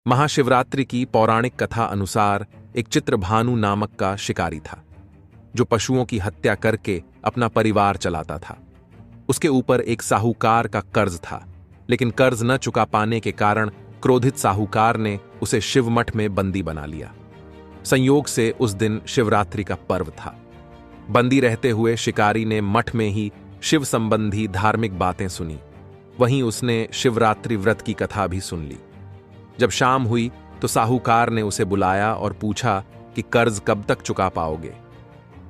महाशिवरात्रि की पौराणिक कथा अनुसार एक चित्रभानु नामक का शिकारी था जो पशुओं की हत्या करके अपना परिवार चलाता था। उसके ऊपर एक साहूकार का कर्ज था, लेकिन कर्ज न चुका पाने के कारण क्रोधित साहूकार ने उसे शिवमठ में बंदी बना लिया। संयोग से उस दिन शिवरात्रि का पर्व था। बंदी रहते हुए शिकारी ने मठ में ही शिव संबंधी धार्मिक बातें सुनी। वहीं उसने शिवरात्रि व्रत की कथा भी सुन ली। जब शाम हुई तो साहूकार ने उसे बुलाया और पूछा कि कर्ज कब तक चुका पाओगे।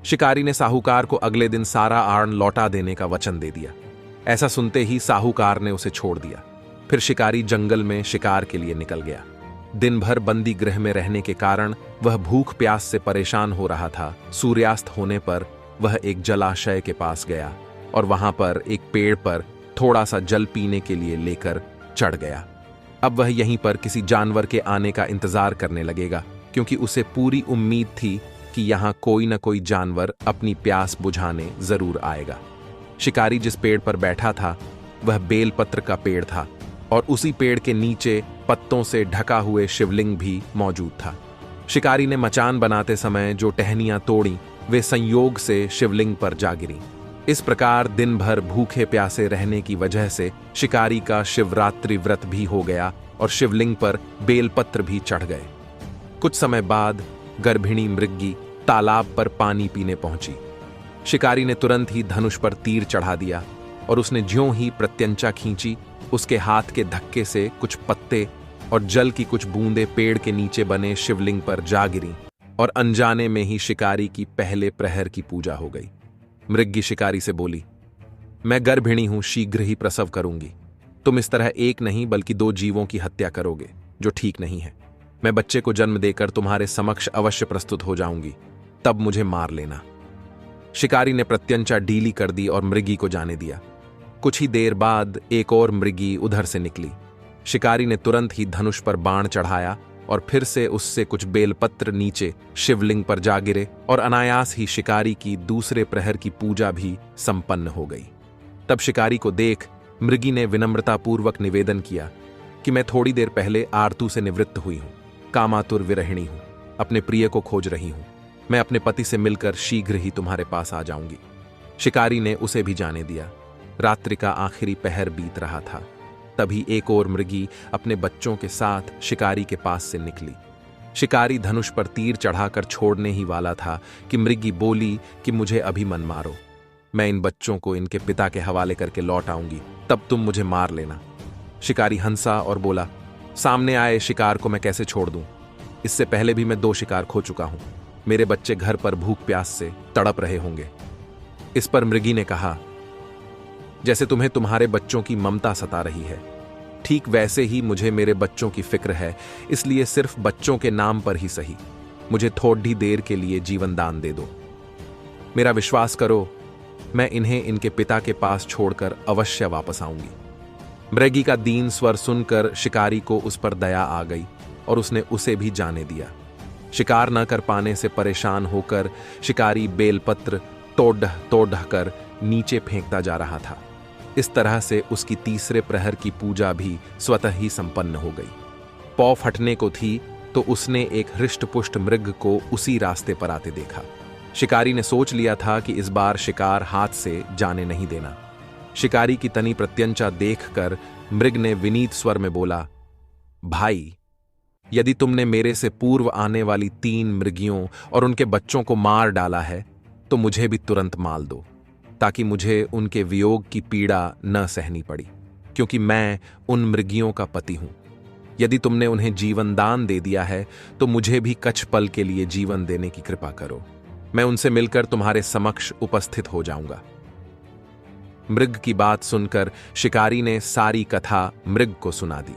शिकारी ने साहूकार को अगले दिन सारा आर्ण लौटा देने का वचन दे दिया। ऐसा सुनते ही साहूकार ने उसे छोड़ दिया। फिर शिकारी जंगल में शिकार के लिए निकल गया। दिन भर बंदी गृह में रहने के कारण वह भूख प्यास से परेशान हो रहा था। सूर्यास्त होने पर वह एक जलाशय के पास गया और वहां पर एक पेड़ पर थोड़ा सा जल पीने के लिए लेकर चढ़ गया। अब वह यहीं पर किसी जानवर के आने का इंतजार करने लगेगा, क्योंकि उसे पूरी उम्मीद थी कि यहां कोई न कोई जानवर अपनी प्यास बुझाने जरूर आएगा। शिकारी जिस पेड़ पर बैठा था वह बेलपत्र का पेड़ था और उसी पेड़ के नीचे पत्तों से ढका हुए शिवलिंग भी मौजूद था। शिकारी ने मचान बनाते समय जो टहनियां तोड़ी वे संयोग से शिवलिंग पर जा गिरी। इस प्रकार दिन भर भूखे प्यासे रहने की वजह से शिकारी का शिवरात्रि व्रत भी हो गया और शिवलिंग पर बेलपत्र भी चढ़ गए। कुछ समय बाद गर्भिणी मृगी तालाब पर पानी पीने पहुंची। शिकारी ने तुरंत ही धनुष पर तीर चढ़ा दिया और उसने ज्यों ही प्रत्यंचा खींची, उसके हाथ के धक्के से कुछ पत्ते और जल की कुछ बूंदें पेड़ के नीचे बने शिवलिंग पर जा गिरीं और अनजाने में ही शिकारी की पहले प्रहर की पूजा हो गई। मृगी शिकारी से बोली, मैं गर्भिणी हूं, शीघ्र ही प्रसव करूंगी। तुम इस तरह एक नहीं बल्कि 2 जीवों की हत्या करोगे, जो ठीक नहीं है। मैं बच्चे को जन्म देकर तुम्हारे समक्ष अवश्य प्रस्तुत हो जाऊंगी, तब मुझे मार लेना। शिकारी ने प्रत्यंचा ढीली कर दी और मृगी को जाने दिया। कुछ ही देर बाद एक और मृगी उधर से निकली। शिकारी ने तुरंत ही धनुष पर बाण चढ़ाया और फिर से उससे कुछ बेलपत्र नीचे शिवलिंग पर जा गिरे और अनायास ही शिकारी की दूसरे प्रहर की पूजा भी संपन्न हो गई। तब शिकारी को देख मृगी ने विनम्रतापूर्वक निवेदन किया कि मैं थोड़ी देर पहले आरतू से निवृत्त हुई हूं, कामातुर विरहिणी हूं, अपने प्रिय को खोज रही हूं। मैं अपने पति से मिलकर शीघ्र ही तुम्हारे पास आ जाऊंगी। शिकारी ने उसे भी जाने दिया। रात्रि का आखिरी पहर बीत रहा था। तभी एक और मृगी अपने बच्चों के साथ शिकारी के पास से निकली। शिकारी धनुष पर तीर चढ़ाकर छोड़ने ही वाला था कि मृगी बोली कि मुझे अभी मन मारो, मैं इन बच्चों को इनके पिता के हवाले करके लौट आऊंगी, तब तुम मुझे मार लेना। शिकारी हंसा और बोला, सामने आए शिकार को मैं कैसे छोड़ दूं? इससे पहले भी मैं 2 शिकार खो चुका हूं। मेरे बच्चे घर पर भूख प्यास से तड़प रहे होंगे। इस पर मृगी ने कहा, जैसे तुम्हें तुम्हारे बच्चों की ममता सता रही है, ठीक वैसे ही मुझे मेरे बच्चों की फिक्र है। इसलिए सिर्फ बच्चों के नाम पर ही सही मुझे थोड़ी देर के लिए जीवन दान दे दो। मेरा विश्वास करो, मैं इन्हें इनके पिता के पास छोड़कर अवश्य वापस आऊंगी। मृगी का दीन स्वर सुनकर शिकारी को उस पर दया आ गई और उसने उसे भी जाने दिया। शिकार न कर पाने से परेशान होकर शिकारी बेलपत्र तोड़ कर नीचे फेंकता जा रहा था। इस तरह से उसकी तीसरे प्रहर की पूजा भी स्वतः ही संपन्न हो गई। पौ फटने को थी तो उसने एक हृष्टपुष्ट मृग को उसी रास्ते पर आते देखा। शिकारी ने सोच लिया था कि इस बार शिकार हाथ से जाने नहीं देना। शिकारी की तनी प्रत्यंचा देखकर मृग ने विनीत स्वर में बोला, भाई, यदि तुमने मेरे से पूर्व आने वाली 3 मृगियों और उनके बच्चों को मार डाला है तो मुझे भी तुरंत मार दो, ताकि मुझे उनके वियोग की पीड़ा न सहनी पड़ी, क्योंकि मैं उन मृगियों का पति हूं। यदि तुमने उन्हें जीवन दान दे दिया है तो मुझे भी कुछ पल के लिए जीवन देने की कृपा करो। मैं उनसे मिलकर तुम्हारे समक्ष उपस्थित हो जाऊंगा। मृग की बात सुनकर शिकारी ने सारी कथा मृग को सुना दी।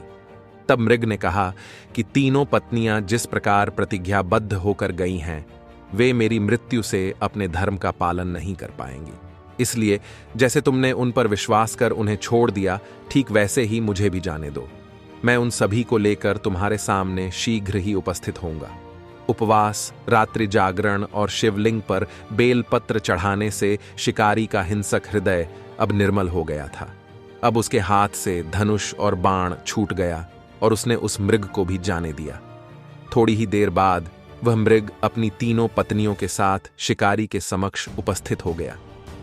तब मृग ने कहा कि 3 पत्नियां जिस प्रकार प्रतिज्ञाबद्ध होकर गई हैं, वे मेरी मृत्यु से अपने धर्म का पालन नहीं कर पाएंगी। इसलिए जैसे तुमने उन पर विश्वास कर उन्हें छोड़ दिया, ठीक वैसे ही मुझे भी जाने दो। मैं उन सभी को लेकर तुम्हारे सामने शीघ्र ही उपस्थित होऊंगा। उपवास, रात्रि जागरण और शिवलिंग पर बेलपत्र चढ़ाने से शिकारी का हिंसक हृदय अब निर्मल हो गया था। अब उसके हाथ से धनुष और बाण छूट गया और उसने उस मृग को भी जाने दिया। थोड़ी ही देर बाद वह मृग अपनी तीनों पत्नियों के साथ शिकारी के समक्ष उपस्थित हो गया,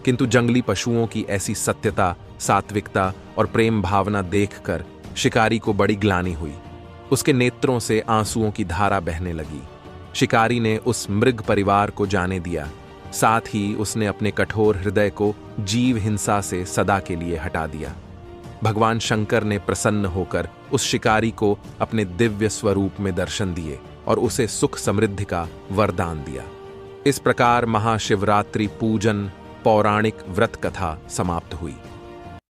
किंतु जंगली पशुओं की ऐसी सत्यता, सात्विकता और प्रेम भावना देखकर शिकारी को बड़ी ग्लानि हुई। उसके नेत्रों से आंसुओं की धारा बहने लगी। शिकारी ने उस मृग परिवार को जाने दिया, साथ ही उसने अपने कठोर हृदय को जीव हिंसा से सदा के लिए हटा दिया। भगवान शंकर ने प्रसन्न होकर उस शिकारी को अपने दिव्य स्वरूप में दर्शन दिए और उसे सुख समृद्धि का वरदान दिया। इस प्रकार महाशिवरात्रि पूजन पौराणिक व्रत कथा समाप्त हुई।